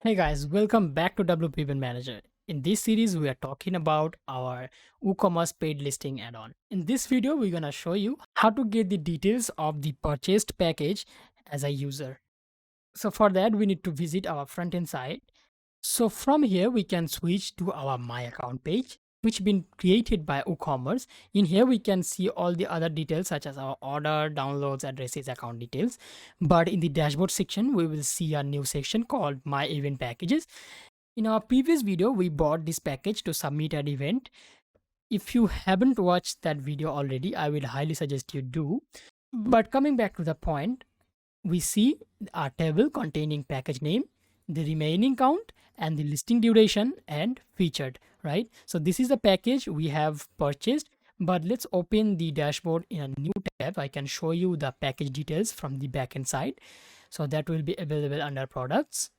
Hey guys, welcome back to WP Manager. In this series, we are talking about our WooCommerce paid listing add-on. In this video, we're gonna show you how to get the details of the purchased package as a user. So for that, we need to visit our front-end site. So from here, we can switch to our My Account page, which been created by WooCommerce. In here, we can see all the other details such as our order, downloads, addresses, account details. But in the dashboard section, we will see a new section called My Event Packages. In our previous video, we bought this package to submit an event. If you haven't watched that video already, I will highly suggest you do. But coming back to the point, we see a table containing package name, the remaining count, and the listing duration and featured, right? So this is the package we have purchased, but let's open the dashboard in a new tab. I can show you the package details from the backend side. So that will be available under products.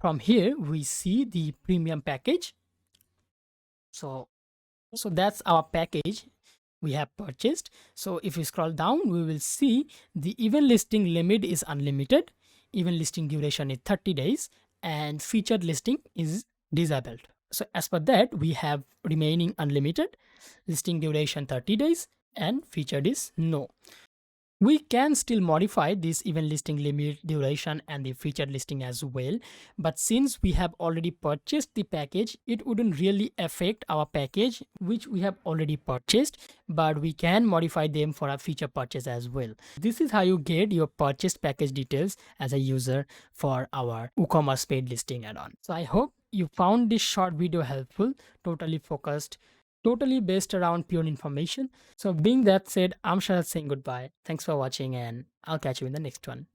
From here, we see the premium package. So that's our package we have purchased. So if we scroll down, we will see the event listing limit is unlimited, event listing duration is 30 days, and featured listing is disabled. So as per that, we have remaining unlimited, listing duration 30 days, and featured is no. We can still modify this event listing limit, duration, and the featured listing as well. But since we have already purchased the package, it wouldn't really affect our package, which we have already purchased, but we can modify them for a future purchase as well. This is how you get your purchased package details as a user for our WooCommerce paid listing add-on. So I hope you found this short video helpful, totally focused, totally based around pure information. So being that said, I'm Sharad saying goodbye. Thanks for watching and I'll catch you in the next one.